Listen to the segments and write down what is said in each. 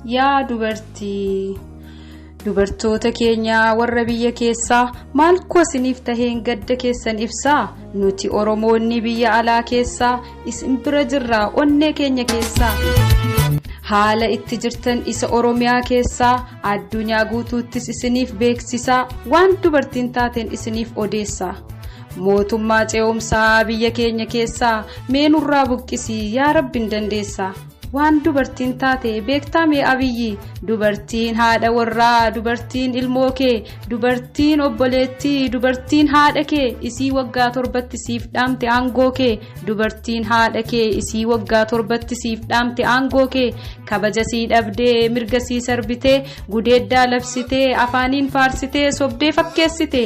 yaa dubartii. Dubartoota keenya warra biyya keessaa maal isiniif taheen gadda keessan ibsaa. Nuti Oromoonni biyya alaa keessaa isin bira jirraa onnee keenya keessaa. Haala itti jirtan isa Oromiyaa keessaa addunyaa guutuuttis isiniif beeksisaa. Waan dubartiin taateen isiniif odeessaa. Mootummaa ce'umsaa biyya keenya keessaa mee nurraa buqqisii yaa Rabbiin dandeessaa. Waan dubartiin taate beektaa mee Abiyyi. Dubartiin haadha warraa, dubartiin ilmoo kee, dubartiin obboleettii, dubartiin haadha kee isii waggaa 7 siif dhaamte aangoo kee. Dubartiin haadha kee isii waggaa 7 siif dhaamte aangoo kee. Kabaja sii dhabdee mirga sii sarbitee gudeeddaa labsitee afaaniin faarsitee sobdee fakkeessite.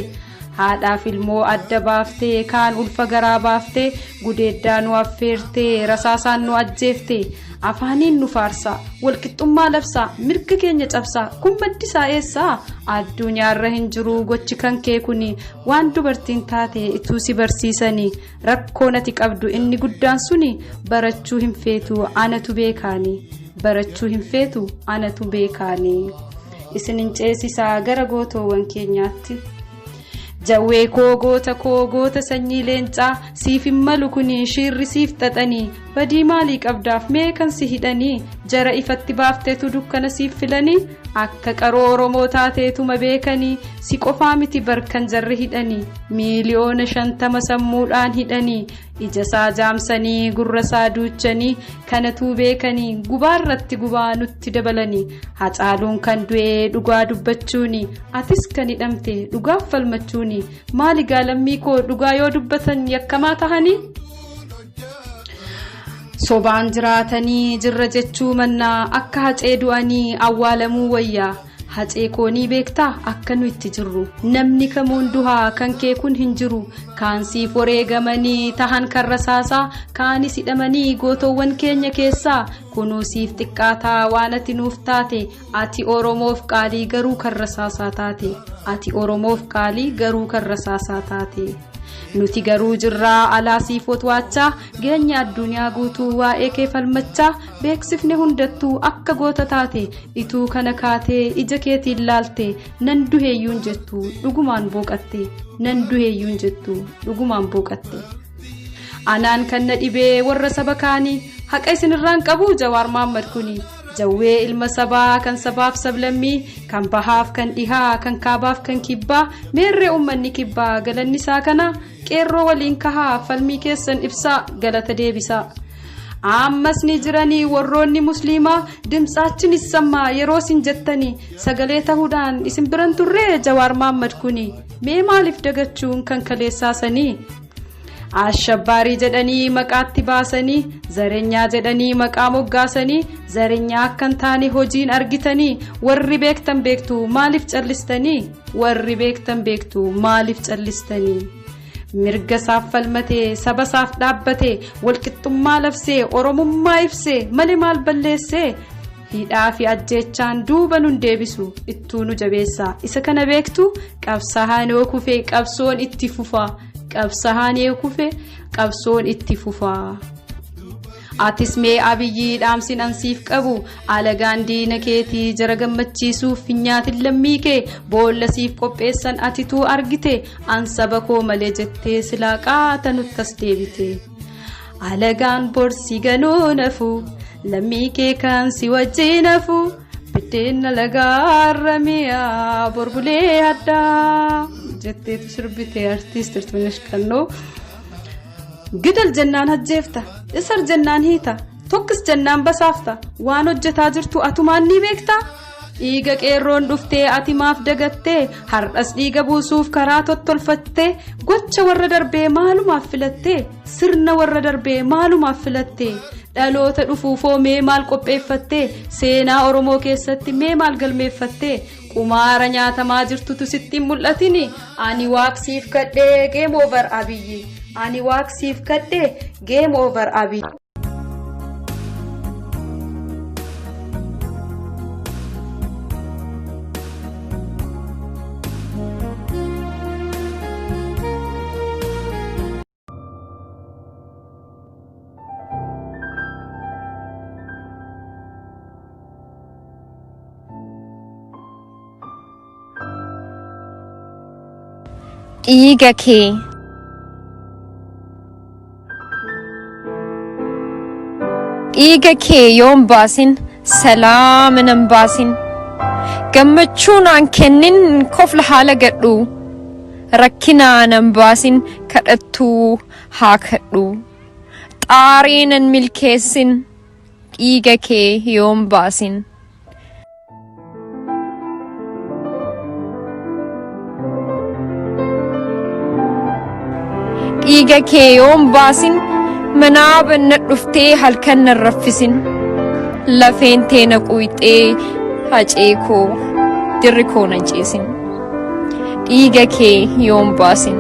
Haadhaaf ilmoo adda baaftee kaan ulfa garaa baaftee gudeeddaa nu affeertee rasaasaan nu ajjeeftee. Afaaniin nu faarsaa walqixxummaa labsaa mirga keenya cabsaa kun maddisaa eessaa. Addunyaarra hin jiru gochi kan kee kuni waan dubartiin taate ituu si barsiisanii. Rakkoon ati qabdu inni guddaan suni barachuu hin feetu anatu beekaanii. Barachuu hin feetu anatu beekaanii. Isinin ceesisaa gara gootoowwan keenyaatti. Jawwee koo goota sanyii leencaa siif hin malu kuni shirri siif xaxanii. Badii maalii qabdaaf mee kan si hidhanii. Jara ifatti baafteetu dukkana siif filanii. Akka qaroo Oromoo taateetuma beekanii. Si qofaa miti barkan jarri hidhanii. Miiliyoona 50 sammuudhaan hidhanii. Ija isaa jaamsanii gurra isaa duuchanii. Kanatu beekanii gubaarratti gubaa nutti dabalanii. Hacaaluun kan du'ee dhugaa dubbachuuni. Atis kan hidhamte dhugaaf falmachuuni. Maali gaalammii koo dhugaa yoo dubbatan yakkamaa tahanii. Sobaan jiraatanii jirra jechuu mannaa akka hacee du'anii awwaalamuu wayyaa. Hacee koonii beektaa akka nu itti jirru. Namni kamuun duhaa kan kee kun hin jiru. Kaan siif wareegamanii tahan kan rasaasaa kaanis hidhamanii gootoowwan keenya keessaa. Kunuu siif xiqqaataa waan ati nuuf taate. Ati Oromoof qaalii garuu kan rasaasaa taate. Ati Oromoof qaalii garuu kan rasaasaa taate. Nuti garuu jirraa alaa siif otwaachaa geenya addunyaa guutuu waa'ee kee falmachaa. Beeksifne hundattuu akka goota taate ituu kana kaatee ija keetiin laalte. Nan duheeyyuun jettu dhugumaan booqatte. Nan duheeyyuun jettu dhugumaan booqatte. Anaan kan na dhibee warra saba kaanii haqa isinirraan qabu Jawaar Mohammad kuni. Jawwee ilma sabaa kan sabaaf sablammii kan bahaaf kan dhihaa kan kaabaaf kan kibbaa. Meerree uummanni kibbaa galanni isaa kana qeerroo waliin kahaa falmii keessan ibsaa galata deebisaa. Ammas ni jiranii warroonni musliimaa dimtsaachinis sammaa yeroo isin jettanii sagalee tahuudhaan isin biran turree Jawaar Mohammad kuni. Mee maaliif dagachuun kan kaleessaasanii. Ashabbarii jedhanii maqaatti baasanii zareenyaa jedhanii maqaa moggaasanii. Zareenyaa akkan taane hojiin argitanii. Warri beektan beektu maaliif callistanii. Warri beektan beektu maaliif callistanii. Mirga saaf falmatee saba saaf dhaabbatee walqixxummaa labsee oromummaa ibsee malee maal balleessee. Hidhaa fi ajjeechaan duuba nun deebisu ittuu nu jabeessaa. Isa kana beektu qabsahaan yoo kufe qabsoon itti fufaa. Qabsahaan yoo kufe qabsoon itti fufaa. Atis mee Abiyyi dhaamsin ansiif qabu alagaan diina keetii jara gammachiisuuf finyaatiin lammii kee boolla siif qopheessan atituu argite. An saba koo malee jettee silaa qaata nuttas deebite. Alagaan borsi ganoo nafu lammii kee kan si wajjin nafu. Biddeen alagaarra mi'a borbulee addaa jetteetu sirbite artiist Irtunesh Qannoo. Gidal jennaan hajjeefta isar jennaan hiita tokkis jennaan basaafta waan hojjetaa jirtu atumaan ni beektaa. Dhiiga qeerroon dhuftee ati maaf dagattee har'as dhiiga buusuuf karaa tottolfattee. Gocha warra darbee maalumaaf filattee sirna warra darbee maalumaaf filattee. Dhaloota dhufuufoo mee maal qopheeffattee seenaa Oromoo keessatti mee maal galmeeffattee. Qumaara nyaatamaa jirtutu sitti mul'atini. Ani waaqsiif kadhee game over Abiyyi. Ani waaqsiif kadhee game over Abiyyi. dhiiga kee dhiiga kee yoon baasin salaama nan baasin gammachuu naan kennin kofla haala gadhu rakkinaa nan baasin kadhattuu haa kadhu xaarii nan milkeessin dhiiga kee yoon baasin dhiiga kee yoon baasin manaa banna dhuftee halkan nan raffisin lafeen tee na quyxee hacee koo dirri koo nan ciisin dhiiga kee yoon baasin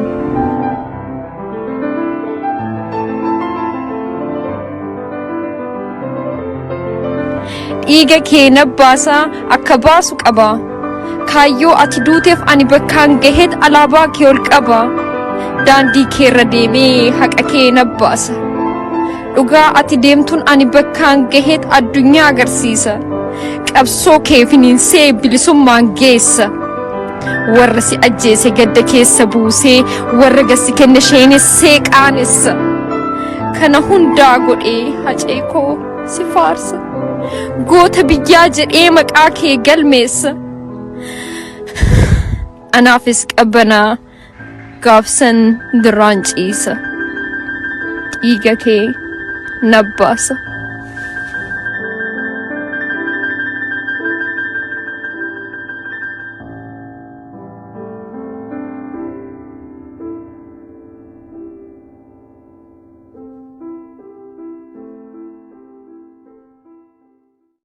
dhiiga kee na baasaa akka baasu qaba kaayyoo ati duuteef ani bakkaan gaheet alaabaa kee ol qaba daandii keerra deemee haqa kee na baasa dhugaa ati deemtuun ani bakkaan gaheet addunyaa agarsiisa qabsoo kee finiinsee bilisummaan geessa warra si ajjeese gadda keessa buusee warra gassi kenne sheenessee qaanessa kana hundaa godhee hacee koo si faarsa goota biyyaa jedhee maqaa kee galmeessa anaafis qabbanaa gaafsan dirraan ciisa dhiiga kee na baasa